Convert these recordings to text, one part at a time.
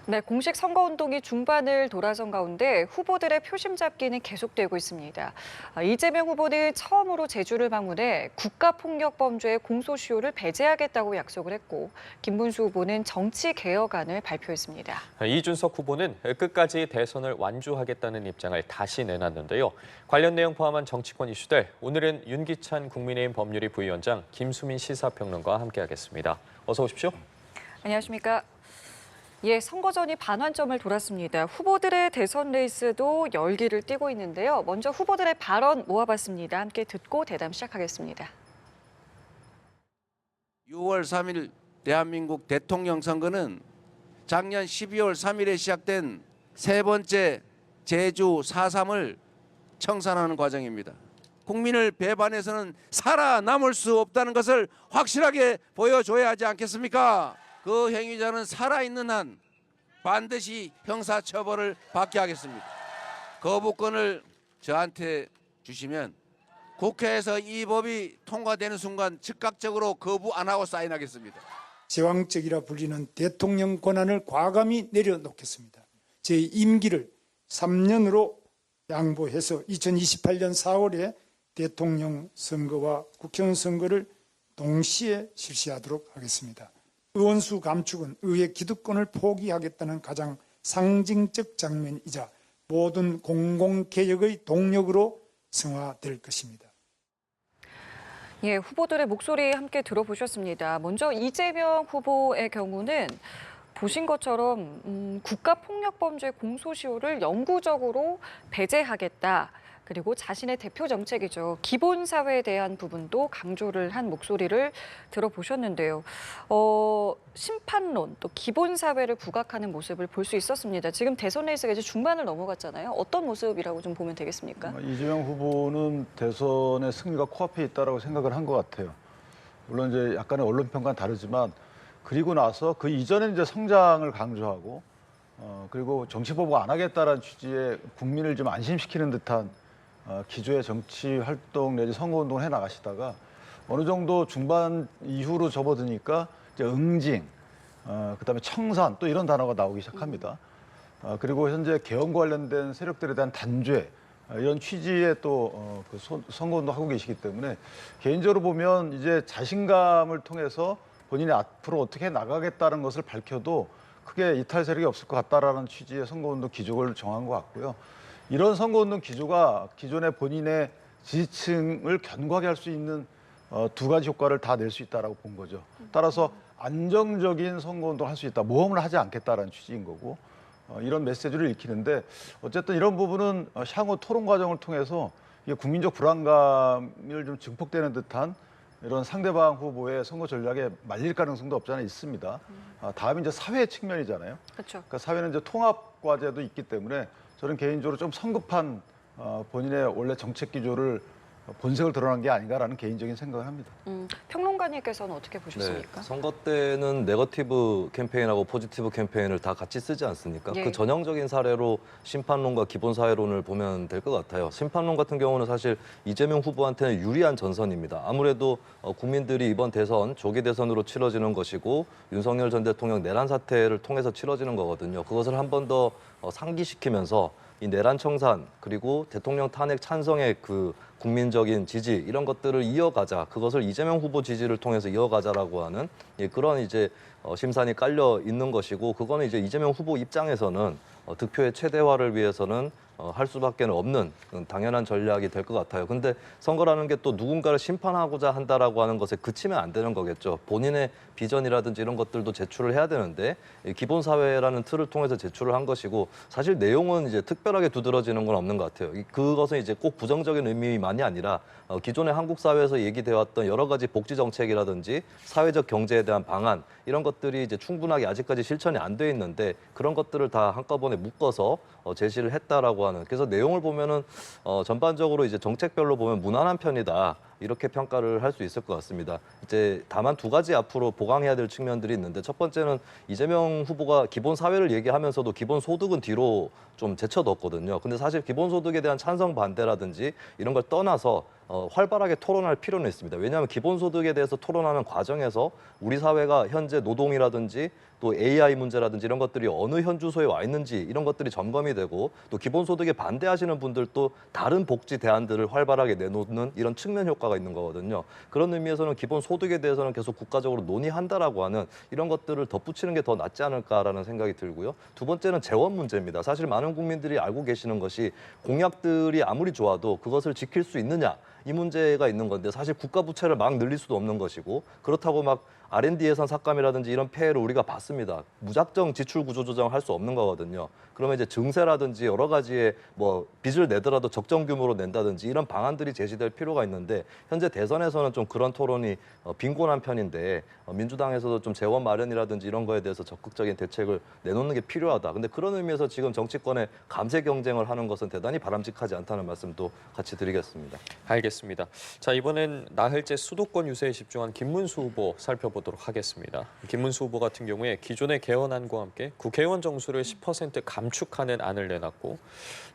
네, 공식 선거운동이 중반을 돌아선 가운데 후보들의 표심 잡기는 계속되고 있습니다. 이재명 후보는 처음으로 제주를 방문해 국가폭력범죄의 공소시효를 배제하겠다고 약속을 했고, 김문수 후보는 정치개혁안을 발표했습니다. 이준석 후보는 끝까지 대선을 완주하겠다는 입장을 다시 내놨는데요. 관련 내용 포함한 정치권 이슈들, 오늘은 윤기찬 국민의힘 법률위 부위원장, 김수민 시사평론가와 함께하겠습니다. 어서 오십시오. 안녕하십니까? 예, 선거전이 반환점을 돌았습니다. 후보들의 대선 레이스도 열기를 띠고 있는데요. 먼저 후보들의 발언 모아봤습니다. 함께 듣고 대담 시작하겠습니다. 6월 3일 대한민국 대통령 선거는 작년 12월 3일에 시작된 세 번째 제주 4.3을 청산하는 과정입니다. 국민을 배반해서는 살아남을 수 없다는 것을 확실하게 보여줘야 하지 않겠습니까? 그 행위자는 살아있는 한 반드시 형사처벌을 받게 하겠습니다. 거부권을 저한테 주시면 국회에서 이 법이 통과되는 순간 즉각적으로 거부 안 하고 사인하겠습니다. 제왕적이라 불리는 대통령 권한을 과감히 내려놓겠습니다. 제 임기를 3년으로 양보해서 2028년 4월에 대통령 선거와 국회의원 선거를 동시에 실시하도록 하겠습니다. 의원수 감축은 의회 기득권을 포기하겠다는 가장 상징적 장면이자 모든 공공개혁의 동력으로 성화될 것입니다. 예, 후보들의 목소리 함께 들어보셨습니다. 먼저 이재명 후보의 경우는 보신 것처럼 국가폭력범죄 공소시효를 영구적으로 배제하겠다. 그리고 자신의 대표 정책이죠. 기본사회에 대한 부분도 강조를 한 목소리를 들어보셨는데요. 심판론, 또 기본사회를 부각하는 모습을 볼 수 있었습니다. 지금 대선 레이스가 이제 중반을 넘어갔잖아요. 어떤 모습이라고 좀 보면 되겠습니까? 이재명 후보는 대선의 승리가 코앞에 있다고 생각을 한 것 같아요. 물론 이제 약간의 언론 평가는 다르지만 그리고 나서 그 이전에 이제 성장을 강조하고 그리고 정치 보복 안 하겠다라는 취지의 국민을 좀 안심시키는 듯한 기조의 정치 활동 내지 선거 운동을 해 나가시다가 어느 정도 중반 이후로 접어드니까 이제 응징, 그다음에 청산 또 이런 단어가 나오기 시작합니다. 그리고 현재 개헌과 관련된 세력들에 대한 단죄 이런 취지의 또 그 선거 운동 하고 계시기 때문에 개인적으로 보면 이제 자신감을 통해서 본인이 앞으로 어떻게 나가겠다는 것을 밝혀도 크게 이탈 세력이 없을 것 같다라는 취지의 선거 운동 기조를 정한 것 같고요. 이런 선거운동 기조가 기존의 본인의 지지층을 견고하게 할 수 있는 두 가지 효과를 다 낼 수 있다라고 본 거죠. 따라서 안정적인 선거운동을 할 수 있다. 모험을 하지 않겠다라는 취지인 거고 이런 메시지를 읽히는데 어쨌든 이런 부분은 향후 토론 과정을 통해서 이게 국민적 불안감을 좀 증폭되는 듯한 이런 상대방 후보의 선거 전략에 말릴 가능성도 없지 않아 있습니다. 다음이 이제 사회 측면이잖아요. 그렇죠. 그러니까 사회는 이제 통합 과제도 있기 때문에 저는 개인적으로 좀 성급한 본인의 원래 정책 기조를 본색을 드러난 게 아닌가라는 개인적인 생각을 합니다. 평론가님께서는 어떻게 보셨습니까? 선거 때는 네거티브 캠페인하고 포지티브 캠페인을 다 같이 쓰지 않습니까? 예. 그 전형적인 사례로 심판론과 기본사회론을 보면 될 것 같아요. 심판론 같은 경우는 사실 이재명 후보한테는 유리한 전선입니다. 아무래도 국민들이 이번 대선 조기 대선으로 치러지는 것이고 윤석열 전 대통령 내란 사태를 통해서 치러지는 거거든요. 그것을 한 번 더 상기시키면서 이 내란 청산 그리고 대통령 탄핵 찬성의 그 국민적인 지지 이런 것들을 이어가자, 그것을 이재명 후보 지지를 통해서 이어가자라고 하는 그런 이제 심산이 깔려 있는 것이고, 그거는 이제 이재명 후보 입장에서는 득표의 최대화를 위해서는 할 수밖에 없는 당연한 전략이 될 것 같아요. 근데 선거라는 게 또 누군가를 심판하고자 한다라고 하는 것에 그치면 안 되는 거겠죠. 본인의 비전이라든지 이런 것들도 제출을 해야 되는데 기본사회라는 틀을 통해서 제출을 한 것이고, 사실 내용은 이제 특별하게 두드러지는 건 없는 것 같아요. 그것은 이제 꼭 부정적인 의미만이 아니라 기존의 한국 사회에서 얘기되어 왔던 여러 가지 복지 정책이라든지 사회적 경제에 대한 방안 이런 것들이 이제 충분하게 아직까지 실천이 안 돼 있는데 그런 것들을 다 한꺼번에 묶어서 제시를 했다라고 하는. 그래서 내용을 보면은 전반적으로 이제 정책별로 보면 무난한 편이다. 이렇게 평가를 할 수 있을 것 같습니다. 이제 다만 두 가지 앞으로 보강해야 될 측면들이 있는데, 첫 번째는 이재명 후보가 기본 사회를 얘기하면서도 기본 소득은 뒤로 좀 제쳐뒀거든요. 근데 사실 기본 소득에 대한 찬성 반대라든지 이런 걸 떠나서 활발하게 토론할 필요는 있습니다. 왜냐하면 기본소득에 대해서 토론하는 과정에서 우리 사회가 현재 노동이라든지 또 AI 문제라든지 이런 것들이 어느 현주소에 와 있는지 이런 것들이 점검이 되고 또 기본소득에 반대하시는 분들도 다른 복지 대안들을 활발하게 내놓는 이런 측면 효과가 있는 거거든요. 그런 의미에서는 기본소득에 대해서는 계속 국가적으로 논의한다라고 하는 이런 것들을 덧붙이는 게 더 낫지 않을까라는 생각이 들고요. 두 번째는 재원 문제입니다. 사실 많은 국민들이 알고 계시는 것이 공약들이 아무리 좋아도 그것을 지킬 수 있느냐 이 문제가 있는 건데 사실 국가 부채를 막 늘릴 수도 없는 것이고 그렇다고 막 R&D 예산 삭감이라든지 이런 폐해를 우리가 봤습니다. 무작정 지출 구조 조정을 할 수 없는 거거든요. 그러면 이제 증세라든지 여러 가지의 뭐 빚을 내더라도 적정 규모로 낸다든지 이런 방안들이 제시될 필요가 있는데 현재 대선에서는 좀 그런 토론이 빈곤한 편인데 민주당에서도 좀 재원 마련이라든지 이런 거에 대해서 적극적인 대책을 내놓는 게 필요하다. 근데 그런 의미에서 지금 정치권의 감세 경쟁을 하는 것은 대단히 바람직하지 않다는 말씀도 같이 드리겠습니다. 알겠습니다. 자, 이번엔 나흘째 수도권 유세에 집중한 김문수 후보 살펴보도록 하겠습니다. 김문수 후보 같은 경우에 기존의 개헌안과 함께 국회의원 정수를 10% 감축하는 안을 내놨고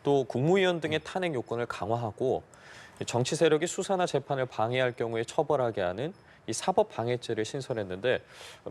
또 국무위원 등의 탄핵 요건을 강화하고 정치 세력이 수사나 재판을 방해할 경우에 처벌하게 하는 이 사법 방해죄를 신설했는데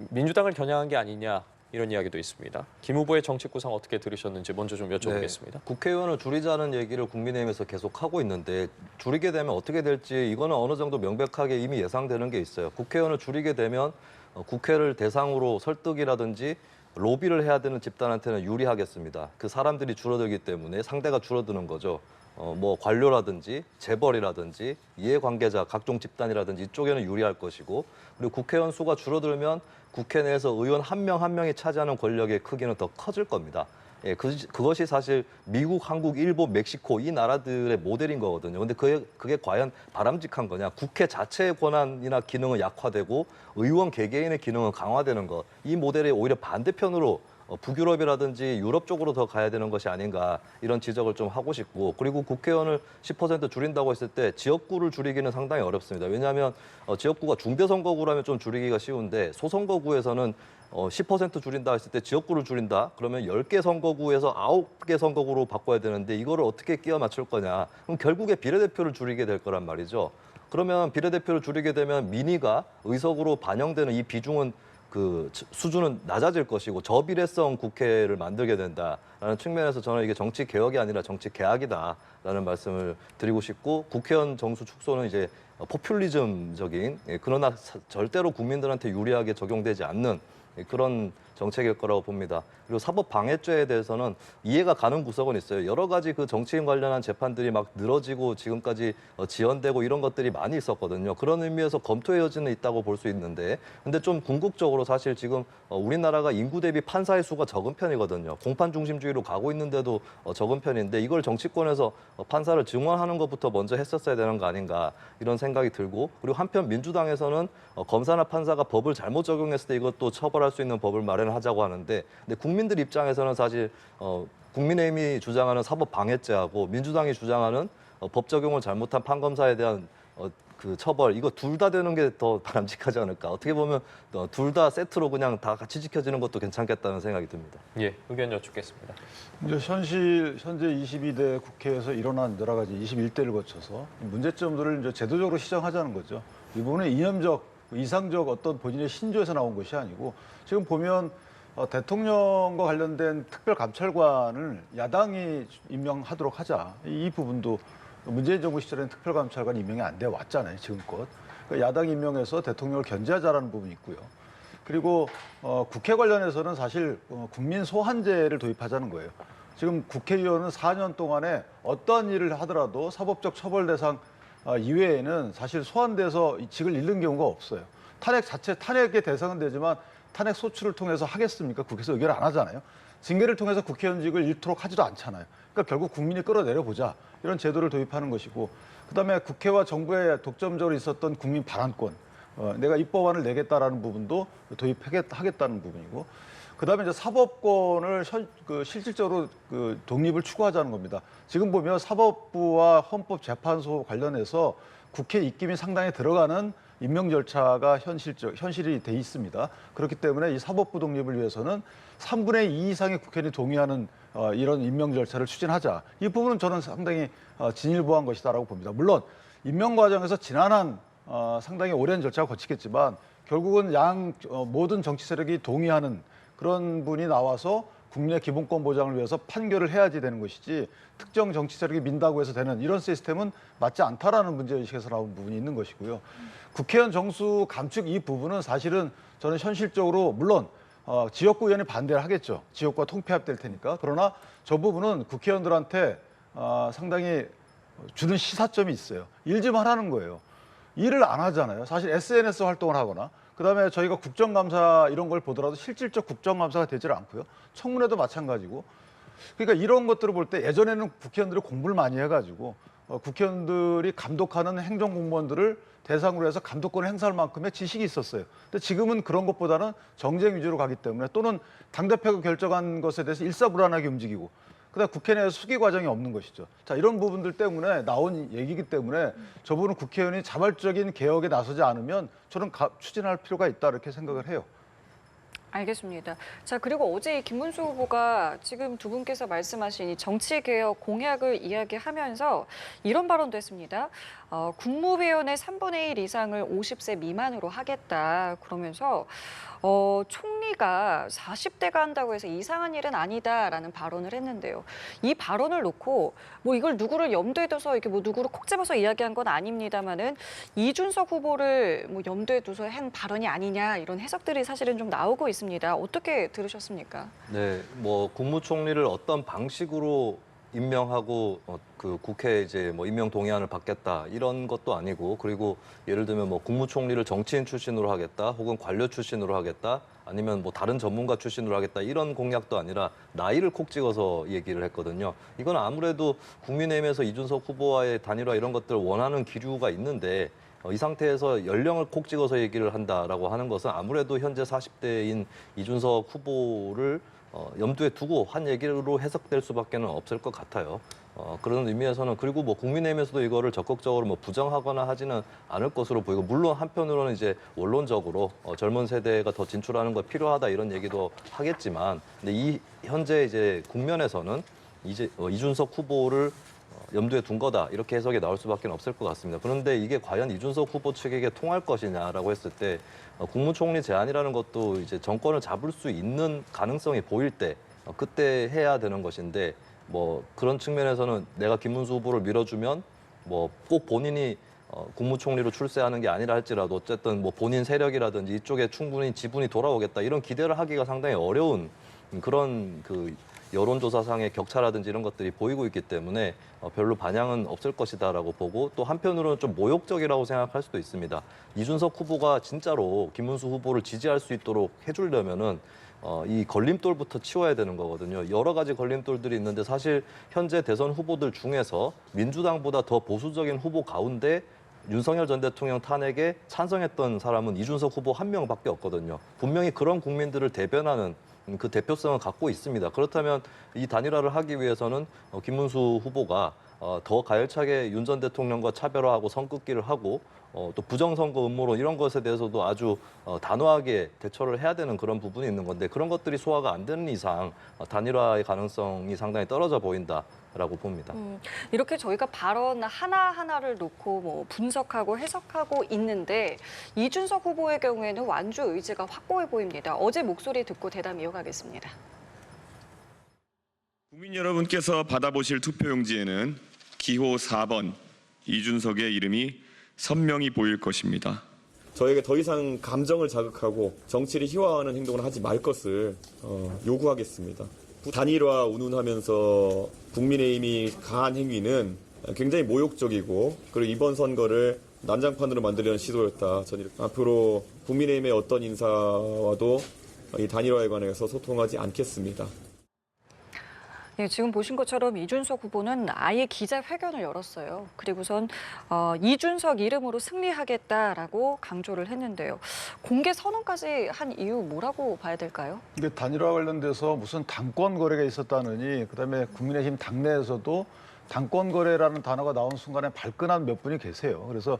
민주당을 겨냥한 게 아니냐 이런 이야기도 있습니다. 김 후보의 정책 구상 어떻게 들으셨는지 먼저 좀 여쭤보겠습니다. 네, 국회의원을 줄이자는 얘기를 국민의힘에서 계속 하고 있는데 줄이게 되면 어떻게 될지 이거는 어느 정도 명백하게 이미 예상되는 게 있어요. 국회의원을 줄이게 되면 국회를 대상으로 설득이라든지 로비를 해야 되는 집단한테는 유리하겠습니다. 그 사람들이 줄어들기 때문에 상대가 줄어드는 거죠. 뭐 관료라든지 재벌이라든지 이해관계자 각종 집단이라든지 이쪽에는 유리할 것이고 그리고 국회의원 수가 줄어들면 국회 내에서 의원 한 명 한 명이 차지하는 권력의 크기는 더 커질 겁니다. 예, 그것이 사실 미국, 한국, 일본, 멕시코 이 나라들의 모델인 거거든요. 근데 그게 과연 바람직한 거냐? 국회 자체의 권한이나 기능은 약화되고 의원 개개인의 기능은 강화되는 것. 이 모델의 오히려 반대편으로 북유럽이라든지 유럽 쪽으로 더 가야 되는 것이 아닌가 이런 지적을 좀 하고 싶고 그리고 국회의원을 10% 줄인다고 했을 때 지역구를 줄이기는 상당히 어렵습니다. 왜냐하면 지역구가 중대선거구라면 좀 줄이기가 쉬운데 소선거구에서는 10% 줄인다 했을 때 지역구를 줄인다 그러면 10개 선거구에서 9개 선거구로 바꿔야 되는데 이거를 어떻게 끼워 맞출 거냐 그럼 결국에 비례대표를 줄이게 될 거란 말이죠. 그러면 비례대표를 줄이게 되면 민의가 의석으로 반영되는 이 비중은 그 수준은 낮아질 것이고 저비례성 국회를 만들게 된다라는 측면에서 저는 이게 정치 개혁이 아니라 정치 개혁이다라는 말씀을 드리고 싶고 국회의원 정수 축소는 이제 포퓰리즘적인 그러나 절대로 국민들한테 유리하게 적용되지 않는 그런 정책일 거라고 봅니다. 그리고 사법 방해죄에 대해서는 이해가 가는 구석은 있어요. 여러 가지 그 정치인 관련한 재판들이 막 늘어지고 지금까지 지연되고 이런 것들이 많이 있었거든요. 그런 의미에서 검토의 여지는 있다고 볼 수 있는데 근데 좀 궁극적으로 사실 지금 우리나라가 인구 대비 판사의 수가 적은 편이거든요. 공판 중심주의로 가고 있는데도 적은 편인데 이걸 정치권에서 판사를 증원하는 것부터 먼저 했었어야 되는 거 아닌가 이런 생각이 들고 그리고 한편 민주당에서는 검사나 판사가 법을 잘못 적용했을 때 이것도 처벌할 수 있는 법을 마련하자고 하는데 근데 국민들 입장에서는 사실 국민의힘이 주장하는 사법 방해죄하고 민주당이 주장하는 법 적용을 잘못한 판검사에 대한 그 처벌 이거 둘 다 되는 게 더 바람직하지 않을까. 어떻게 보면 둘 다 세트로 그냥 다 같이 지켜지는 것도 괜찮겠다는 생각이 듭니다. 예, 의견 여쭙겠습니다. 이제 현재 22대 국회에서 일어난 여러 가지 21대를 거쳐서 문제점들을 이제 제도적으로 시정하자는 거죠. 이 부분은 이념적, 이상적 어떤 본인의 신조에서 나온 것이 아니고 지금 보면 대통령과 관련된 특별감찰관을 야당이 임명하도록 하자. 이 부분도 문재인 정부 시절에는 특별감찰관 임명이 안 돼 왔잖아요, 지금껏. 그러니까 야당 임명해서 대통령을 견제하자라는 부분이 있고요. 그리고 국회 관련해서는 사실 국민 소환제를 도입하자는 거예요. 지금 국회의원은 4년 동안에 어떠한 일을 하더라도 사법적 처벌 대상 이외에는 사실 소환돼서 직을 잃는 경우가 없어요. 탄핵의 대상은 되지만 탄핵 소추를 통해서 하겠습니까? 국회에서 의결 안 하잖아요. 징계를 통해서 국회의원직을 잃도록 하지도 않잖아요. 그러니까 결국 국민이 끌어내려보자 이런 제도를 도입하는 것이고 그다음에 국회와 정부에 독점적으로 있었던 국민 발언권 내가 입법안을 내겠다라는 부분도 도입하겠다는 부분이고 그다음에 이제 사법권을 실질적으로 독립을 추구하자는 겁니다. 지금 보면 사법부와 헌법재판소 관련해서 국회 입김이 상당히 들어가는 임명 절차가 현실이 돼 있습니다. 그렇기 때문에 이 사법부 독립을 위해서는 3분의 2 이상의 국회의원이 동의하는 이런 임명 절차를 추진하자. 이 부분은 저는 상당히 진일보한 것이다라고 봅니다. 물론 임명 과정에서 지난한 상당히 오랜 절차가 거치겠지만 결국은 모든 정치 세력이 동의하는 그런 분이 나와서 국민의 기본권 보장을 위해서 판결을 해야지 되는 것이지 특정 정치 세력이 민다고 해서 되는 이런 시스템은 맞지 않다라는 문제의식에서 나온 부분이 있는 것이고요. 국회의원 정수 감축 이 부분은 사실은 저는 현실적으로 물론 지역구 의원이 반대를 하겠죠. 지역구가 통폐합될 테니까. 그러나 저 부분은 국회의원들한테 상당히 주는 시사점이 있어요. 일 좀 하라는 거예요. 일을 안 하잖아요. 사실 SNS 활동을 하거나 그다음에 저희가 국정감사 이런 걸 보더라도 실질적 국정감사가 되질 않고요. 청문회도 마찬가지고. 그러니까 이런 것들을 볼 때 예전에는 국회의원들이 공부를 많이 해가지고 국회의원들이 감독하는 행정공무원들을 대상으로 해서 감독권을 행사할 만큼의 지식이 있었어요. 근데 지금은 그런 것보다는 정쟁 위주로 가기 때문에 또는 당대표가 결정한 것에 대해서 일사불란하게 움직이고 그다음 국회 내에서 수기 과정이 없는 것이죠. 자, 이런 부분들 때문에 나온 얘기이기 때문에 저 부분은 국회의원이 자발적인 개혁에 나서지 않으면 저는 추진할 필요가 있다 이렇게 생각을 해요. 알겠습니다. 자, 그리고 어제 김문수 후보가 지금 두 분께서 말씀하신 이 정치개혁 공약을 이야기하면서 이런 발언도 했습니다. 국무위원의 3분의 1 이상을 50세 미만으로 하겠다. 그러면서 총리가 40대가 한다고 해서 이상한 일은 아니다라는 발언을 했는데요. 이 발언을 놓고 뭐 이걸 누구를 염두에 둬서 이렇게 뭐 누구를 콕 집어서 이야기한 건 아닙니다만은 이준석 후보를 뭐 염두에 두서 한 발언이 아니냐 이런 해석들이 사실은 좀 나오고 있습니다. 어떻게 들으셨습니까? 네, 뭐 국무총리를 어떤 방식으로 임명하고 그 국회 이제 뭐 임명 동의안을 받겠다 이런 것도 아니고 그리고 예를 들면 뭐 국무총리를 정치인 출신으로 하겠다 혹은 관료 출신으로 하겠다 아니면 뭐 다른 전문가 출신으로 하겠다 이런 공약도 아니라 나이를 콕 찍어서 얘기를 했거든요. 이건 아무래도 국민의힘에서 이준석 후보와의 단일화 이런 것들을 원하는 기류가 있는데 이 상태에서 연령을 콕 찍어서 얘기를 한다라고 하는 것은 아무래도 현재 40대인 이준석 후보를 염두에 두고 한 얘기로 해석될 수밖에 없을 것 같아요. 그런 의미에서는 그리고 뭐 국민의힘에서도 이거를 적극적으로 뭐 부정하거나 하지는 않을 것으로 보이고 물론 한편으로는 이제 원론적으로 젊은 세대가 더 진출하는 거 필요하다 이런 얘기도 하겠지만 근데 이 현재 이제 국면에서는 이제 이준석 후보를 염두에 둔 거다 이렇게 해석이 나올 수밖에 없을 것 같습니다. 그런데 이게 과연 이준석 후보 측에게 통할 것이냐라고 했을 때 국무총리 제안이라는 것도 이제 정권을 잡을 수 있는 가능성이 보일 때 그때 해야 되는 것인데 뭐 그런 측면에서는 내가 김문수 후보를 밀어주면 뭐 꼭 본인이 국무총리로 출세하는 게 아니라 할지라도 어쨌든 뭐 본인 세력이라든지 이쪽에 충분히 지분이 돌아오겠다 이런 기대를 하기가 상당히 어려운 그런 그 여론조사상의 격차라든지 이런 것들이 보이고 있기 때문에 별로 반향은 없을 것이다라고 보고 또 한편으로는 좀 모욕적이라고 생각할 수도 있습니다. 이준석 후보가 진짜로 김문수 후보를 지지할 수 있도록 해주려면은 이 걸림돌부터 치워야 되는 거거든요. 여러 가지 걸림돌들이 있는데 사실 현재 대선 후보들 중에서 민주당보다 더 보수적인 후보 가운데 윤석열 전 대통령 탄핵에 찬성했던 사람은 이준석 후보 한 명밖에 없거든요. 분명히 그런 국민들을 대변하는 그 대표성을 갖고 있습니다. 그렇다면 이 단일화를 하기 위해서는 김문수 후보가 더 가열차게 윤 전 대통령과 차별화하고 선긋기를 하고 또 부정선거 음모론 이런 것에 대해서도 아주 단호하게 대처를 해야 되는 그런 부분이 있는 건데 그런 것들이 소화가 안 되는 이상 단일화의 가능성이 상당히 떨어져 보인다라고 봅니다. 이렇게 저희가 발언 하나하나를 놓고 뭐 분석하고 해석하고 있는데 이준석 후보의 경우에는 완주 의지가 확고해 보입니다. 어제 목소리 듣고 대담 이어가겠습니다. 국민 여러분께서 받아보실 투표용지에는 기호 4번 이준석의 이름이 선명히 보일 것입니다. 저에게 더 이상 감정을 자극하고 정치를 희화화하는 행동을 하지 말 것을 요구하겠습니다. 단일화 운운하면서 국민의힘이 가한 행위는 굉장히 모욕적이고 그리고 이번 선거를 난장판으로 만들려는 시도였다. 저는 앞으로 국민의힘의 어떤 인사와도 이 단일화에 관해서 소통하지 않겠습니다. 네, 지금 보신 것처럼 이준석 후보는 아예 기자회견을 열었어요. 그리고선 이준석 이름으로 승리하겠다라고 강조를 했는데요. 공개 선언까지 한 이유 뭐라고 봐야 될까요? 이게 단일화 관련돼서 무슨 당권 거래가 있었다느니 그다음에 국민의힘 당내에서도 당권 거래라는 단어가 나온 순간에 발끈한 몇 분이 계세요. 그래서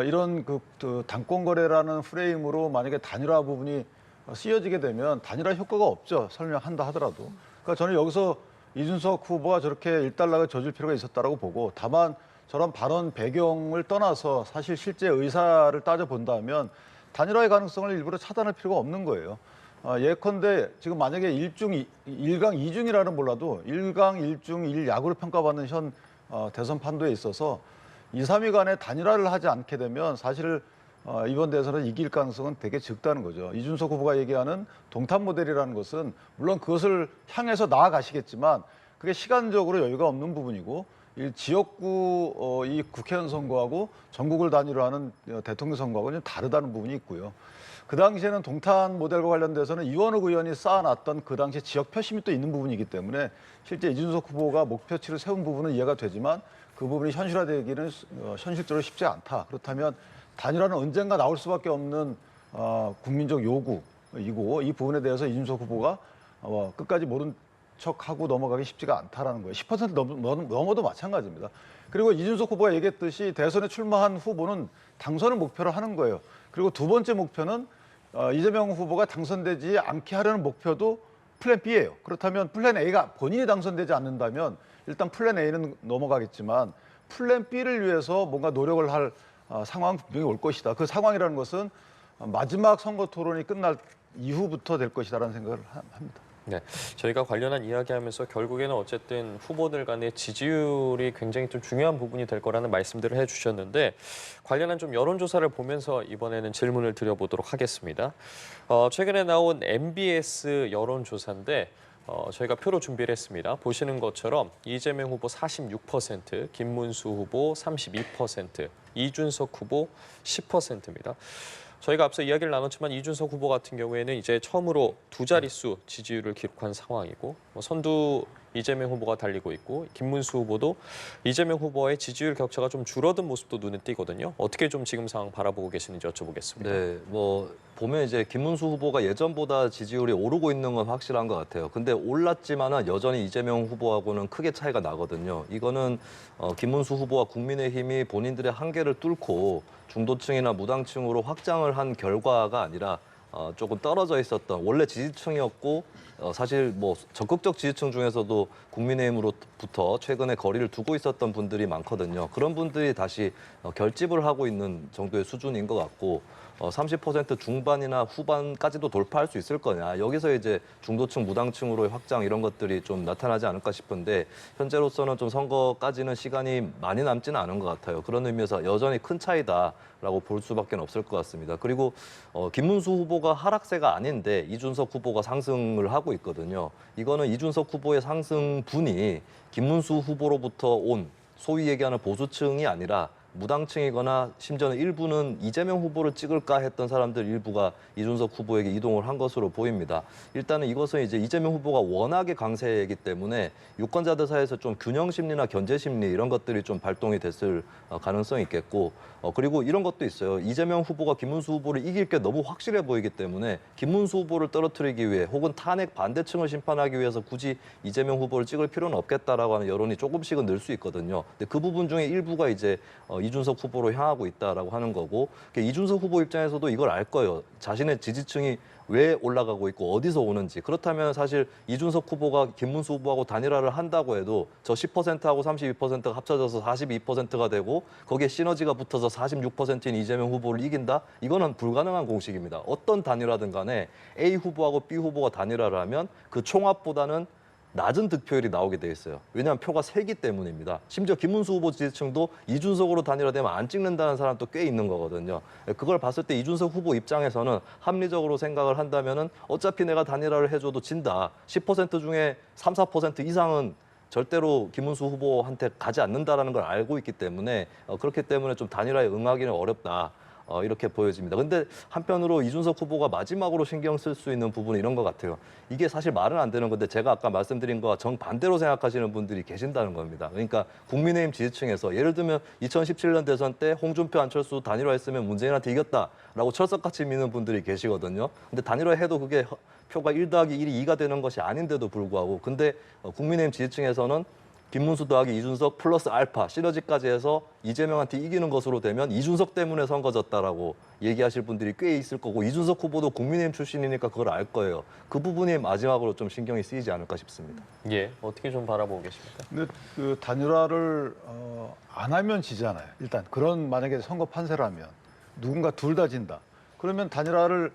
이런 그 당권 거래라는 프레임으로 만약에 단일화 부분이 쓰여지게 되면 단일화 효과가 없죠. 설명한다 하더라도. 그러니까 저는 여기서 이준석 후보가 저렇게 일단락을 져줄 필요가 있었다라고 보고 다만 저런 발언 배경을 떠나서 사실 실제 의사를 따져본다면 단일화의 가능성을 일부러 차단할 필요가 없는 거예요. 예컨대 지금 만약에 1강 2중이라는 몰라도 1강 1중 1약으로 평가받는 현 대선 판도에 있어서 2, 3위 간에 단일화를 하지 않게 되면 사실 이번 대선을 이길 가능성은 되게 적다는 거죠. 이준석 후보가 얘기하는 동탄 모델이라는 것은 물론 그것을 향해서 나아가시겠지만 그게 시간적으로 여유가 없는 부분이고 이 지역구 이 국회의원 선거하고 전국을 단위로 하는 대통령 선거하고는 좀 다르다는 부분이 있고요. 그 당시에는 동탄 모델과 관련돼서는 이원욱 의원이 쌓아놨던 그 당시 지역 표심이 또 있는 부분이기 때문에 실제 이준석 후보가 목표치를 세운 부분은 이해가 되지만 그 부분이 현실화되기는 현실적으로 쉽지 않다. 그렇다면 단일화는 언젠가 나올 수밖에 없는 국민적 요구이고 이 부분에 대해서 이준석 후보가 끝까지 모른 척하고 넘어가기 쉽지가 않다라는 거예요. 10% 넘어도 마찬가지입니다. 그리고 이준석 후보가 얘기했듯이 대선에 출마한 후보는 당선을 목표로 하는 거예요. 그리고 두 번째 목표는 이재명 후보가 당선되지 않게 하려는 목표도 플랜 B예요. 그렇다면 플랜 A가 본인이 당선되지 않는다면 일단 플랜 A는 넘어가겠지만 플랜 B를 위해서 뭔가 노력을 할 상황은 분명히 올 것이다. 그 상황이라는 것은 마지막 선거 토론이 끝날 이후부터 될 것이다라는 생각을 합니다. 네, 저희가 관련한 이야기하면서 결국에는 어쨌든 후보들 간의 지지율이 굉장히 좀 중요한 부분이 될 거라는 말씀들을 해주셨는데 관련한 좀 여론조사를 보면서 이번에는 질문을 드려보도록 하겠습니다. 최근에 나온 MBS 여론조사인데 저희가 표로 준비를 했습니다. 보시는 것처럼 이재명 후보 46%, 김문수 후보 32%, 이준석 후보 10%입니다. 저희가 앞서 이야기를 나눴지만 이준석 후보 같은 경우에는 이제 처음으로 두 자릿수 지지율을 기록한 상황이고 선두 이재명 후보가 달리고 있고 김문수 후보도 이재명 후보의 지지율 격차가 좀 줄어든 모습도 눈에 띄거든요. 어떻게 좀 지금 상황 바라보고 계시는지 여쭤보겠습니다. 네, 보면 이제 김문수 후보가 예전보다 지지율이 오르고 있는 건 확실한 것 같아요. 근데 올랐지만은 여전히 이재명 후보하고는 크게 차이가 나거든요. 이거는 김문수 후보와 국민의힘이 본인들의 한계를 뚫고 중도층이나 무당층으로 확장을 한 결과가 아니라 조금 떨어져 있었던 원래 지지층이었고 사실 적극적 지지층 중에서도 국민의힘으로부터 최근에 거리를 두고 있었던 분들이 많거든요. 그런 분들이 다시 결집을 하고 있는 정도의 수준인 것 같고 30% 중반이나 후반까지도 돌파할 수 있을 거냐. 여기서 이제 중도층, 무당층으로의 확장 이런 것들이 좀 나타나지 않을까 싶은데 현재로서는 좀 선거까지는 시간이 많이 남지는 않은 것 같아요. 그런 의미에서 여전히 큰 차이다라고 볼 수밖에 없을 것 같습니다. 그리고 김문수 후보가 하락세가 아닌데 이준석 후보가 상승을 하고 있거든요. 이거는 이준석 후보의 상승분이 김문수 후보로부터 온 소위 얘기하는 보수층이 아니라 무당층이거나 심지어는 일부는 이재명 후보를 찍을까 했던 사람들 일부가 이준석 후보에게 이동을 한 것으로 보입니다. 일단은 이것은 이제 이재명 후보가 워낙에 강세이기 때문에 유권자들 사이에서 좀 균형 심리나 견제 심리 이런 것들이 좀 발동이 됐을 가능성이 있겠고 그리고 이런 것도 있어요. 이재명 후보가 김문수 후보를 이길 게 너무 확실해 보이기 때문에 김문수 후보를 떨어뜨리기 위해 혹은 탄핵 반대층을 심판하기 위해서 굳이 이재명 후보를 찍을 필요는 없겠다라고 하는 여론이 조금씩은 늘 수 있거든요. 근데 그 부분 중에 일부가 이제 이준석 후보로 향하고 있다라고 하는 거고 이준석 후보 입장에서도 이걸 알 거예요. 자신의 지지층이 왜 올라가고 있고 어디서 오는지. 그렇다면 사실 이준석 후보가 김문수 후보하고 단일화를 한다고 해도 저 10%하고 32%가 합쳐져서 42%가 되고 거기에 시너지가 붙어서 46%인 이재명 후보를 이긴다? 이거는 불가능한 공식입니다. 어떤 단일화든 간에 A 후보하고 B 후보가 단일화를 하면 그 총합보다는 낮은 득표율이 나오게 돼 있어요. 왜냐하면 표가 세기 때문입니다. 심지어 김문수 후보 지지층도 이준석으로 단일화되면 안 찍는다는 사람도 꽤 있는 거거든요. 그걸 봤을 때 이준석 후보 입장에서는 합리적으로 생각을 한다면은 어차피 내가 단일화를 해줘도 진다. 10% 중에 3, 4% 이상은 절대로 김문수 후보한테 가지 않는다라는 걸 알고 있기 때문에 그렇기 때문에 좀 단일화에 응하기는 어렵다. 이렇게 보여집니다. 근데 한편으로 이준석 후보가 마지막으로 신경 쓸 수 있는 부분은 이런 것 같아요. 이게 사실 말은 안 되는 건데 제가 아까 말씀드린 거와 정반대로 생각하시는 분들이 계신다는 겁니다. 그러니까 국민의힘 지지층에서 예를 들면 2017년 대선 때 홍준표, 안철수 단일화했으면 문재인한테 이겼다라고 철석같이 믿는 분들이 계시거든요. 근데 단일화해도 그게 표가 1 더하기 1이 2가 되는 것이 아닌데도 불구하고 근데 국민의힘 지지층에서는 김문수 더하기 이준석 플러스 알파 시너지까지 해서 이재명한테 이기는 것으로 되면 이준석 때문에 선거 졌다라고 얘기하실 분들이 꽤 있을 거고 이준석 후보도 국민의힘 출신이니까 그걸 알 거예요. 그 부분이 마지막으로 좀 신경이 쓰이지 않을까 싶습니다. 예, 어떻게 좀 바라보고 계십니까? 근데 그 단일화를 안 하면 지잖아요. 일단 그런 만약에 선거 판세라면 누군가 둘 다 진다. 그러면 단일화를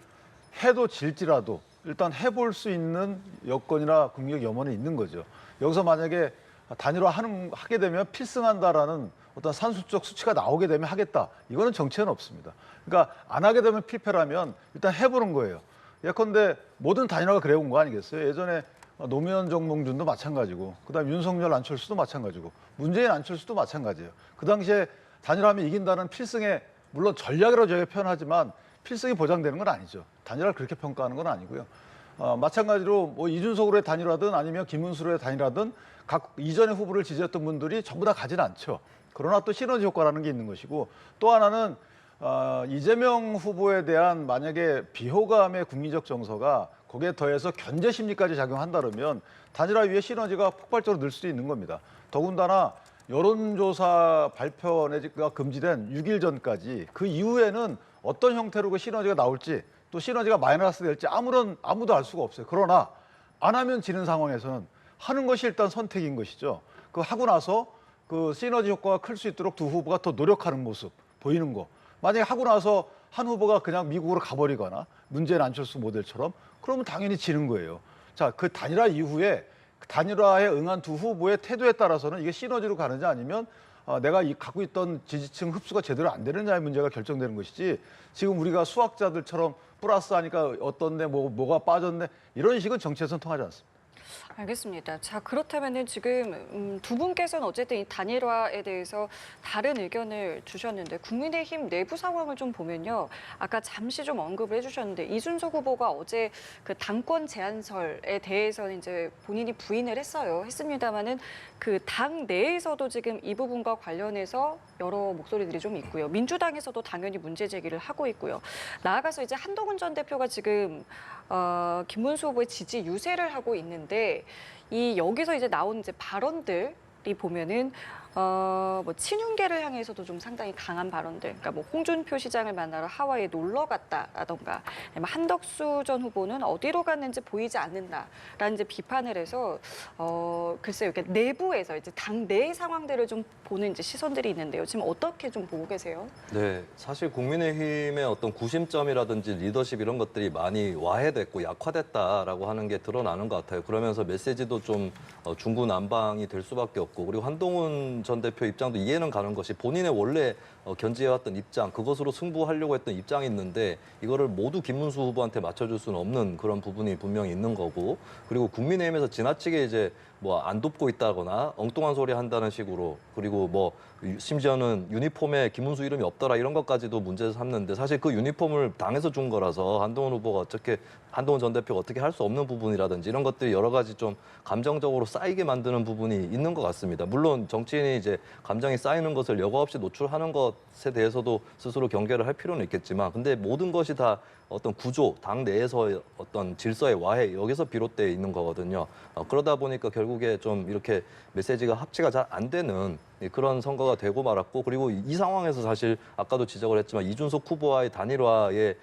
해도 질지라도 일단 해볼 수 있는 여건이나 국민적 염원이 있는 거죠. 여기서 만약에 하게 되면 필승한다라는 어떤 산술적 수치가 나오게 되면 하겠다. 이거는 정치에는 없습니다. 그러니까 안 하게 되면 필패라면 일단 해보는 거예요. 예컨대 모든 단일화가 그래온 거 아니겠어요? 예전에 노무현 정몽준도 마찬가지고 그다음 윤석열 안철수도 마찬가지고 문재인 안철수도 마찬가지예요. 그 당시에 단일화하면 이긴다는 필승의 물론 전략이라고 저희가 표현하지만 필승이 보장되는 건 아니죠. 단일화를 그렇게 평가하는 건 아니고요. 마찬가지로 뭐 이준석으로의 단일화든 아니면 김문수로의 단일화든 각 이전의 후보를 지지했던 분들이 전부 다 가진 않죠. 그러나 또 시너지 효과라는 게 있는 것이고 또 하나는 이재명 후보에 대한 만약에 비호감의 국민적 정서가 거기에 더해서 견제 심리까지 작용한다면 단일화 위에 시너지가 폭발적으로 늘 수도 있는 겁니다. 더군다나 여론조사 발표가 금지된 6일 전까지 그 이후에는 어떤 형태로 그 시너지가 나올지 또 시너지가 마이너스 될지 아무도 알 수가 없어요. 그러나 안 하면 지는 상황에서는 하는 것이 일단 선택인 것이죠. 그 하고 나서 그 시너지 효과가 클 수 있도록 두 후보가 더 노력하는 모습 보이는 거. 만약에 하고 나서 한 후보가 그냥 미국으로 가버리거나 문재인 안철수 모델처럼 그러면 당연히 지는 거예요. 자, 그 단일화 이후에 단일화에 응한 두 후보의 태도에 따라서는 이게 시너지로 가느냐 아니면 내가 갖고 있던 지지층 흡수가 제대로 안 되느냐의 문제가 결정되는 것이지 지금 우리가 수학자들처럼 플러스 하니까 어떤데 뭐가 빠졌네 이런 식은 정치에서는 통하지 않습니다. 알겠습니다. 자, 그렇다면은 지금 두 분께서는 어쨌든 이 단일화에 대해서 다른 의견을 주셨는데 국민의힘 내부 상황을 좀 보면요. 아까 잠시 좀 언급을 해주셨는데 이준석 후보가 어제 그 당권 제안설에 대해서는 이제 본인이 부인을 했습니다만은 그 당 내에서도 지금 이 부분과 관련해서 여러 목소리들이 좀 있고요. 민주당에서도 당연히 문제 제기를 하고 있고요. 나아가서 이제 한동훈 전 대표가 지금 김문수 후보의 지지 유세를 하고 있는데 이 여기서 이제 나온 이제 발언들이 보면은 뭐 친윤계를 향해서도 좀 상당히 강한 발언들, 그러니까 뭐 홍준표 시장을 만나러 하와이에 놀러 갔다라던가, 아니면 한덕수 전 후보는 어디로 갔는지 보이지 않는다라는 이제 비판을 해서 글쎄요, 이렇게 내부에서 이제 당 내 상황들을 좀 보는 이제 시선들이 있는데요. 지금 어떻게 좀 보고 계세요? 네, 사실 국민의힘의 어떤 구심점이라든지 리더십 이런 것들이 많이 와해됐고 약화됐다라고 하는 게 드러나는 것 같아요. 그러면서 메시지도 좀 중구난방이 될 수밖에 없고, 그리고 한동훈 전 대표 입장도 이해는 가는 것이 본인의 원래 견지해왔던 입장, 그것으로 승부하려고 했던 입장이 있는데 이거를 모두 김문수 후보한테 맞춰줄 수는 없는 그런 부분이 분명히 있는 거고, 그리고 국민의힘에서 지나치게 이제 뭐 안 돕고 있다거나 엉뚱한 소리 한다는 식으로, 그리고 뭐 심지어는 유니폼에 김문수 이름이 없더라 이런 것까지도 문제 삼는데, 사실 그 유니폼을 당에서 준 거라서 한동훈 전 대표가 어떻게 할 수 없는 부분이라든지 이런 것들이 여러 가지 좀 감정적으로 쌓이게 만드는 부분이 있는 것 같습니다. 물론 정치인이 이제 감정이 쌓이는 것을 여과 없이 노출하는 것에 대해서도 스스로 경계를 할 필요는 있겠지만, 근데 모든 것이 다 어떤 구조, 당 내에서 어떤 질서의 와해, 여기서 비롯되어 있는 거거든요. 그러다 보니까 결국에 좀 이렇게 메시지가 합치가 잘 안 되는 그런 선거가 되고 말았고, 그리고 이 상황에서 사실 아까도 지적을 했지만 이준석 후보와의 단일화에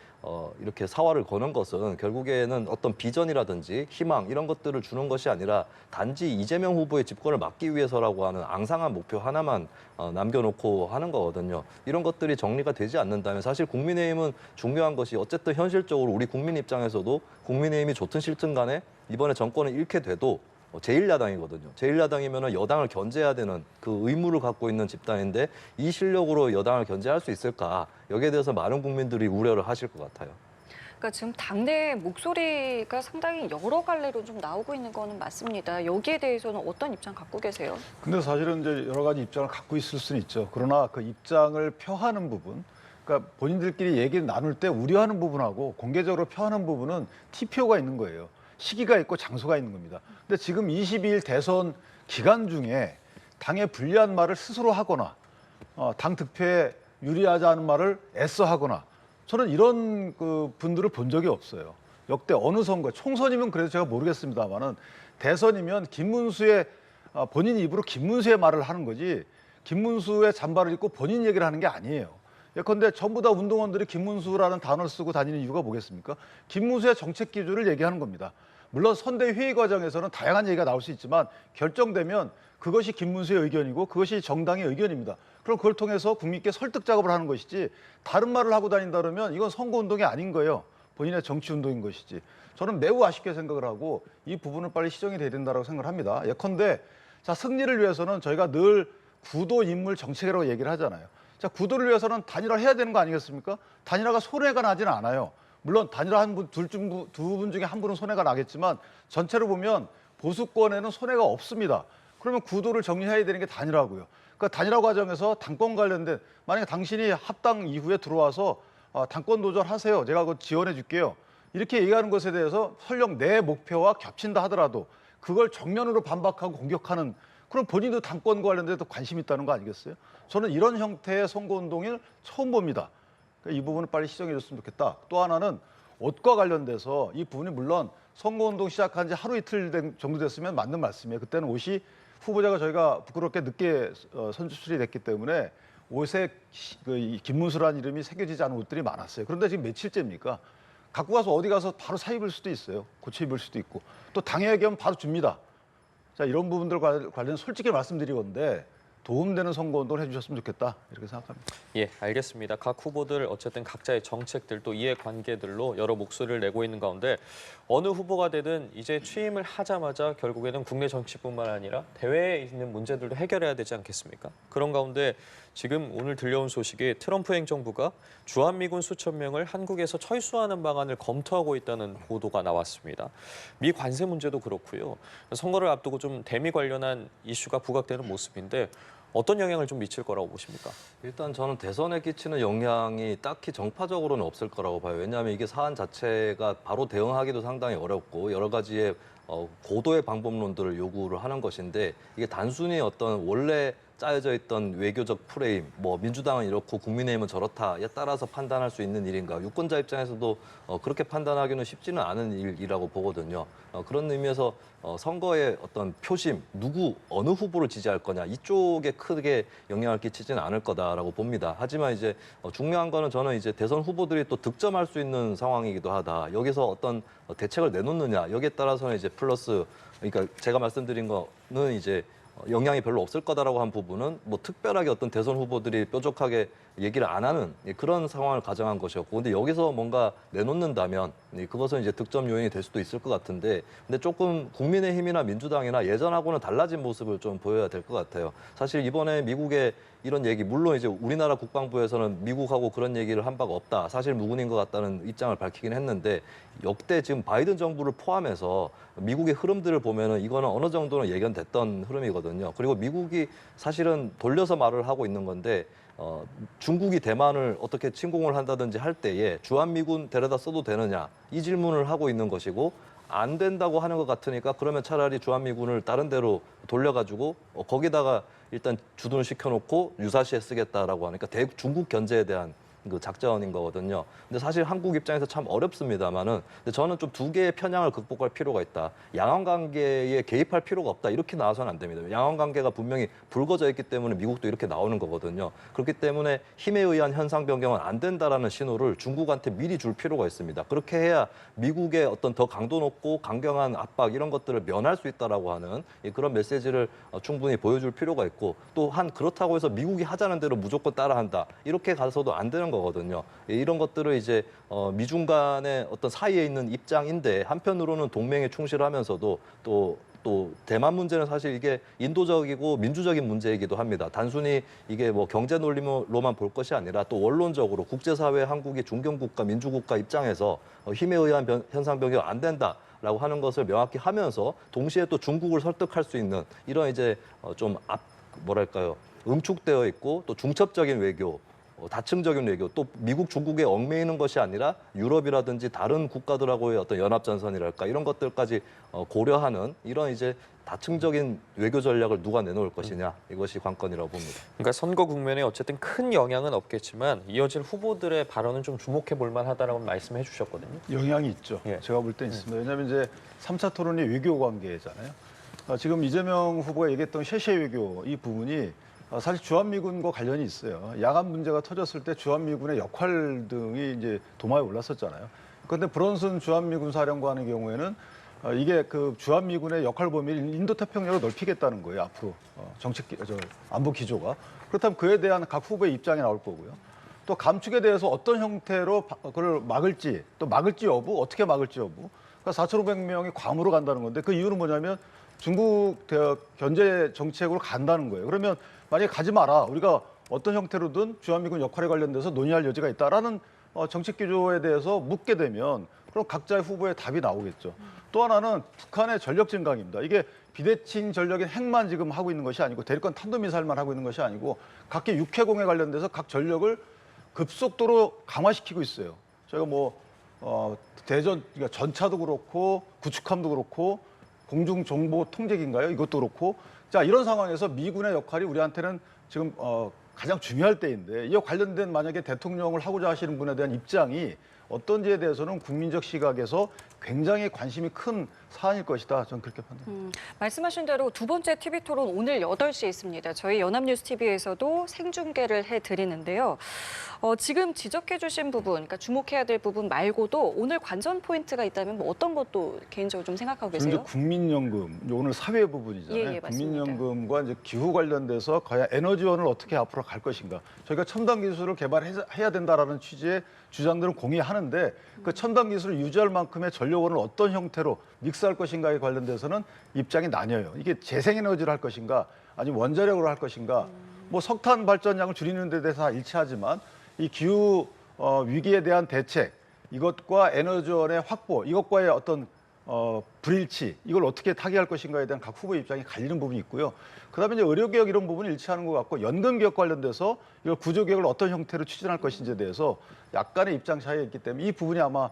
이렇게 사활을 거는 것은 결국에는 어떤 비전이라든지 희망 이런 것들을 주는 것이 아니라 단지 이재명 후보의 집권을 막기 위해서라고 하는 앙상한 목표 하나만 남겨놓고 하는 거거든요. 이런 것들이 정리가 되지 않는다면 사실 국민의힘은 중요한 것이 어쨌든 현실적으로 우리 국민 입장에서도 국민의힘이 좋든 싫든 간에 이번에 정권을 잃게 돼도 제1야당이거든요. 제1야당이면 여당을 견제해야 되는 그 의무를 갖고 있는 집단인데 이 실력으로 여당을 견제할 수 있을까? 여기에 대해서 많은 국민들이 우려를 하실 것 같아요. 그러니까 지금 당내 목소리가 상당히 여러 갈래로 좀 나오고 있는 거는 맞습니다. 여기에 대해서는 어떤 입장 갖고 계세요? 근데 사실은 이제 여러 가지 입장을 갖고 있을 수는 있죠. 그러나 그 입장을 표하는 부분, 그러니까 본인들끼리 얘기를 나눌 때 우려하는 부분하고 공개적으로 표하는 부분은 TPO가 있는 거예요. 시기가 있고 장소가 있는 겁니다. 근데 지금 22일 대선 기간 중에 당에 불리한 말을 스스로 하거나 당 득표에 유리하지 않은 말을 애써 하거나, 저는 이런 그 분들을 본 적이 없어요. 역대 어느 선거, 총선이면 그래도 제가 모르겠습니다만은 대선이면 김문수의 본인 입으로 김문수의 말을 하는 거지 김문수의 잠바를 입고 본인 얘기를 하는 게 아니에요. 예컨대 전부 다 운동원들이 김문수라는 단어를 쓰고 다니는 이유가 뭐겠습니까? 김문수의 정책 기조를 얘기하는 겁니다. 물론 선대회의 과정에서는 다양한 얘기가 나올 수 있지만 결정되면 그것이 김문수의 의견이고 그것이 정당의 의견입니다. 그럼 그걸 통해서 국민께 설득 작업을 하는 것이지 다른 말을 하고 다닌다 그러면 이건 선거운동이 아닌 거예요. 본인의 정치운동인 것이지. 저는 매우 아쉽게 생각을 하고 이 부분은 빨리 시정이 돼야 된다고 생각을 합니다. 예컨대 자 승리를 위해서는 저희가 늘 구도 인물 정책이라고 얘기를 하잖아요. 자, 구도를 위해서는 단일화해야 되는 거 아니겠습니까? 단일화가 손해가 나지는 않아요. 물론 단일화 두 분 중에 한 분은 손해가 나겠지만 전체로 보면 보수권에는 손해가 없습니다. 그러면 구도를 정리해야 되는 게 단일화고요. 그러니까 단일화 과정에서 당권 관련된 만약에 당신이 합당 이후에 들어와서 당권 도전하세요. 제가 그거 지원해 줄게요. 이렇게 얘기하는 것에 대해서 설령 내 목표와 겹친다 하더라도 그걸 정면으로 반박하고 공격하는 그럼 본인도 당권 관련돼서 관심이 있다는 거 아니겠어요? 저는 이런 형태의 선거운동을 처음 봅니다. 그러니까 이 부분을 빨리 시정해 줬으면 좋겠다. 또 하나는 옷과 관련돼서 이 부분이 물론 선거운동 시작한 지 하루 이틀 정도 됐으면 맞는 말씀이에요. 그때는 옷이 후보자가 저희가 부끄럽게 늦게 선출이 됐기 때문에 옷에 이 김문수라는 이름이 새겨지지 않은 옷들이 많았어요. 그런데 지금 며칠째입니까? 갖고 가서 어디 가서 바로 사 입을 수도 있어요. 고쳐 입을 수도 있고. 또 당에 얘기하면 바로 줍니다. 자, 이런 부분들 관련 솔직히 말씀드리건데 도움되는 선거운동을 해주셨으면 좋겠다 이렇게 생각합니다. 예, 알겠습니다. 각 후보들 어쨌든 각자의 정책들 또 이해관계들로 여러 목소리를 내고 있는 가운데 어느 후보가 되든 이제 취임을 하자마자 결국에는 국내 정치뿐만 아니라 대외에 있는 문제들도 해결해야 되지 않겠습니까? 그런 가운데 지금 오늘 들려온 소식이 트럼프 행정부가 주한미군 수천 명을 한국에서 철수하는 방안을 검토하고 있다는 보도가 나왔습니다. 미 관세 문제도 그렇고요. 선거를 앞두고 좀 대미 관련한 이슈가 부각되는 모습인데 어떤 영향을 좀 미칠 거라고 보십니까? 일단 저는 대선에 끼치는 영향이 딱히 정파적으로는 없을 거라고 봐요. 왜냐하면 이게 사안 자체가 바로 대응하기도 상당히 어렵고 여러 가지의 고도의 방법론들을 요구를 하는 것인데 이게 단순히 어떤 원래 짜여져 있던 외교적 프레임, 뭐 민주당은 이렇고 국민의힘은 저렇다에 따라서 판단할 수 있는 일인가. 유권자 입장에서도 그렇게 판단하기는 쉽지는 않은 일이라고 보거든요. 그런 의미에서 선거의 어떤 표심, 어느 후보를 지지할 거냐 이쪽에 크게 영향을 끼치지는 않을 거다라고 봅니다. 하지만 이제 중요한 거는 저는 이제 대선 후보들이 또 득점할 수 있는 상황이기도 하다. 여기서 어떤 대책을 내놓느냐 여기에 따라서는 이제 플러스, 그러니까 제가 말씀드린 거는 이제 영향이 별로 없을 거다라고 한 부분은 뭐 특별하게 어떤 대선 후보들이 뾰족하게 얘기를 안 하는 그런 상황을 가정한 것이었고, 근데 여기서 뭔가 내놓는다면 그것은 이제 득점 요인이 될 수도 있을 것 같은데, 근데 조금 국민의힘이나 민주당이나 예전하고는 달라진 모습을 좀 보여야 될 것 같아요. 사실 이번에 미국의 이런 얘기, 물론 이제 우리나라 국방부에서는 미국하고 그런 얘기를 한 바가 없다, 사실 무근인 것 같다는 입장을 밝히긴 했는데, 역대 지금 바이든 정부를 포함해서 미국의 흐름들을 보면은 이거는 어느 정도는 예견됐던 흐름이거든요. 그리고 미국이 사실은 돌려서 말을 하고 있는 건데, 중국이 대만을 어떻게 침공을 한다든지 할 때에 주한미군 데려다 써도 되느냐 이 질문을 하고 있는 것이고, 안 된다고 하는 것 같으니까 그러면 차라리 주한미군을 다른 데로 돌려가지고 거기다가 일단 주둔을 시켜놓고 유사시에 쓰겠다라고 하니까 중국 견제에 대한 그 작전인 거거든요. 근데 사실 한국 입장에서 참 어렵습니다만은, 근데 저는 좀 두 개의 편향을 극복할 필요가 있다. 양안 관계에 개입할 필요가 없다. 이렇게 나와서는 안 됩니다. 양안 관계가 분명히 불거져 있기 때문에 미국도 이렇게 나오는 거거든요. 그렇기 때문에 힘에 의한 현상 변경은 안 된다라는 신호를 중국한테 미리 줄 필요가 있습니다. 그렇게 해야 미국의 어떤 더 강도 높고 강경한 압박 이런 것들을 면할 수 있다라고 하는 그런 메시지를 충분히 보여줄 필요가 있고, 또한 그렇다고 해서 미국이 하자는 대로 무조건 따라한다. 이렇게 가서도 안 되는 거거든요. 이런 것들을 이제 미중 간의 어떤 사이에 있는 입장인데, 한편으로는 동맹에 충실하면서도 또 대만 문제는 사실 이게 인도적이고 민주적인 문제이기도 합니다. 단순히 이게 뭐 경제 논리로만 볼 것이 아니라 또 원론적으로 국제사회 한국이 중견국가 민주국가 입장에서 힘에 의한 현상 변경 안 된다라고 하는 것을 명확히 하면서 동시에 또 중국을 설득할 수 있는 이런 이제 좀 뭐랄까요, 응축되어 있고 또 중첩적인 외교, 다층적인 외교, 또 미국, 중국에 얽매이는 것이 아니라 유럽이라든지 다른 국가들하고의 어떤 연합전선이랄까 이런 것들까지 고려하는 이런 이제 다층적인 외교 전략을 누가 내놓을 것이냐, 이것이 관건이라고 봅니다. 그러니까 선거 국면에 어쨌든 큰 영향은 없겠지만 이어질 후보들의 발언은 좀 주목해 볼 만하다라고 말씀해 주셨거든요. 영향이 있죠. 예. 제가 볼 때 있습니다. 왜냐하면 이제 3차 토론이 외교 관계잖아요. 지금 이재명 후보가 얘기했던 셰셰 외교 이 부분이 사실 주한미군과 관련이 있어요. 야간 문제가 터졌을 때 주한미군의 역할 등이 이제 도마에 올랐었잖아요. 그런데 브론슨 주한미군 사령관의 경우에는 이게 그 주한미군의 역할 범위를 인도태평양으로 넓히겠다는 거예요. 앞으로 안보 기조가. 그렇다면 그에 대한 각 후보의 입장이 나올 거고요. 또 감축에 대해서 어떤 형태로 그걸 막을지, 또 막을지 여부, 어떻게 막을지 여부. 그러니까 4,500명이 괌으로 간다는 건데 그 이유는 뭐냐면 중국 견제 정책으로 간다는 거예요. 그러면 만약에 가지 마라. 우리가 어떤 형태로든 주한미군 역할에 관련돼서 논의할 여지가 있다라는 정책 기조에 대해서 묻게 되면 그럼 각자의 후보의 답이 나오겠죠. 또 하나는 북한의 전력 증강입니다. 이게 비대칭 전력의 핵만 지금 하고 있는 것이 아니고 대륙간 탄도미사일만 하고 있는 것이 아니고 각기 육해공에 관련돼서 각 전력을 급속도로 강화시키고 있어요. 저희가 대전 그러니까 전차도 그렇고 구축함도 그렇고 공중정보통제기인가요? 이것도 그렇고 자 이런 상황에서 미군의 역할이 우리한테는 지금 가장 중요할 때인데 이와 관련된 만약에 대통령을 하고자 하시는 분에 대한 입장이 어떤지에 대해서는 국민적 시각에서 굉장히 관심이 큰 사안일 것이다. 저는 그렇게 판단합니다. 말씀하신 대로 두 번째 TV 토론 오늘 8시에 있습니다. 저희 연합뉴스 TV에서도 생중계를 해드리는데요. 지금 지적해 주신 부분, 그러니까 주목해야 될 부분 말고도 오늘 관전 포인트가 있다면 뭐 어떤 것도 개인적으로 좀 생각하고 계세요? 이제 국민연금, 오늘 사회 부분이잖아요. 예, 맞습니다. 국민연금과 이제 기후 관련돼서 과연 에너지원을 어떻게 앞으로 갈 것인가. 저희가 첨단 기술을 개발해야 된다라는 취지의 주장들은 공유하는데 그 첨단 기술을 유지할 만큼의 전력원을 어떤 형태로 믹스할 것인가에 관련돼서는 입장이 나뉘어요. 이게 재생에너지를 할 것인가 아니면 원자력으로 할 것인가 뭐 석탄 발전량을 줄이는 데 대해서 다 일치하지만 이 기후 위기에 대한 대책 이것과 에너지원의 확보 이것과의 어떤 불일치 이걸 어떻게 타개할 것인가에 대한 각 후보의 입장이 갈리는 부분이 있고요. 그다음에 이제 의료개혁 이런 부분이 일치하는 것 같고 연금개혁 관련돼서 이걸 구조개혁을 어떤 형태로 추진할 것인지에 대해서 약간의 입장 차이가 있기 때문에 이 부분이 아마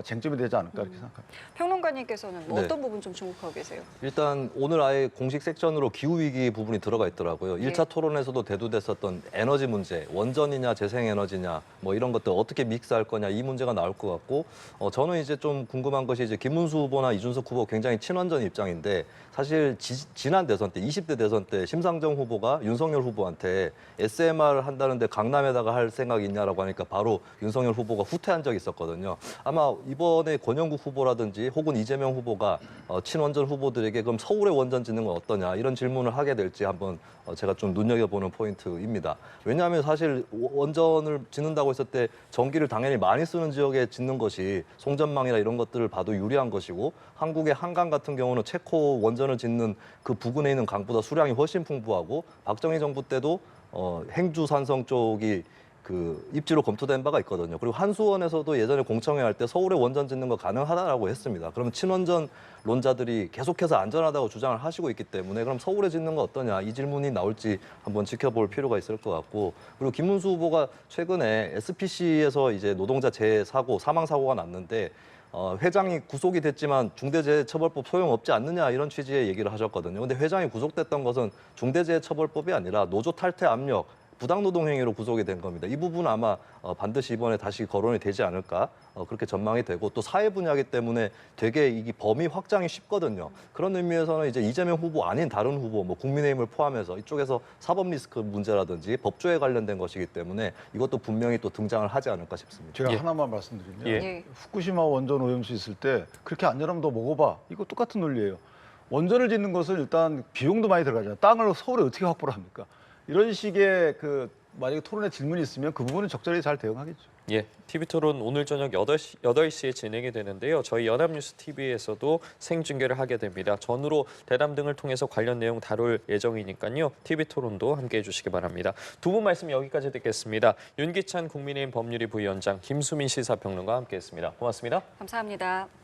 쟁점이 되지 않을까 이렇게 생각합니다. 평론가님께서는 뭐 네. 어떤 부분 좀 주목하고 계세요? 일단 오늘 아예 공식 섹션으로 기후위기 부분이 들어가 있더라고요. 예. 1차 토론에서도 대두됐었던 에너지 문제, 원전이냐 재생에너지냐 뭐 이런 것들 어떻게 믹스할 거냐 이 문제가 나올 것 같고 저는 이제 좀 궁금한 것이 이제 김문수 후보나 이준석 후보 굉장히 친원전 입장인데 사실 지난 대선 때 20대 대선 때 심상정 후보가 윤석열 후보한테 SMR 한다는데 강남에다가 할 생각이 있냐라고 하니까 바로 윤석열 후보가 후퇴한 적이 있었거든요. 아마 이번에 권영국 후보라든지 혹은 이재명 후보가 친원전 후보들에게 그럼 서울에 원전 짓는 건 어떠냐 이런 질문을 하게 될지 한번 제가 좀 눈여겨보는 포인트입니다. 왜냐하면 사실 원전을 짓는다고 했을 때 전기를 당연히 많이 쓰는 지역에 짓는 것이 송전망이나 이런 것들을 봐도 유리한 것이고 한국의 한강 같은 경우는 체코 원전을 짓는 그 부근에 있는 강보다 수량이 훨씬 풍부하고 박정희 정부 때도 행주 산성 쪽이 그 입지로 검토된 바가 있거든요. 그리고 한수원에서도 예전에 공청회 할 때 서울에 원전 짓는 거 가능하다라고 했습니다. 그러면 친원전론자들이 계속해서 안전하다고 주장을 하시고 있기 때문에 그럼 서울에 짓는 거 어떠냐 이 질문이 나올지 한번 지켜볼 필요가 있을 것 같고 그리고 김문수 후보가 최근에 SPC에서 이제 노동자 재사고 사망 사고가 났는데 회장이 구속이 됐지만 중대재해처벌법 소용없지 않느냐 이런 취지의 얘기를 하셨거든요. 근데 회장이 구속됐던 것은 중대재해처벌법이 아니라 노조 탈퇴 압력 부당노동 행위로 구속이 된 겁니다. 이 부분은 아마 반드시 이번에 다시 거론이 되지 않을까 그렇게 전망이 되고 또 사회 분야이기 때문에 되게 이 범위 확장이 쉽거든요. 그런 의미에서는 이제 이재명 후보 아닌 다른 후보, 뭐 국민의힘을 포함해서 이쪽에서 사법 리스크 문제라든지 법조에 관련된 것이기 때문에 이것도 분명히 또 등장을 하지 않을까 싶습니다. 제가 예. 하나만 말씀드리면 예. 후쿠시마 원전 오염수 있을 때 그렇게 안전하면 너 먹어봐. 이거 똑같은 논리예요. 원전을 짓는 것은 일단 비용도 많이 들어가잖아요. 땅을 서울에 어떻게 확보를 합니까? 이런 식의 만약에 토론에 질문이 있으면 그 부분은 적절히 잘 대응하겠죠. 예, TV 토론 오늘 저녁 8시에 진행이 되는데요. 저희 연합뉴스 TV에서도 생중계를 하게 됩니다. 전후로 대담 등을 통해서 관련 내용 다룰 예정이니까요. TV 토론도 함께해 주시기 바랍니다. 두 분 말씀 여기까지 듣겠습니다. 윤기찬 국민의힘 법률위 부위원장, 김수민 시사평론가와 함께했습니다. 고맙습니다. 감사합니다.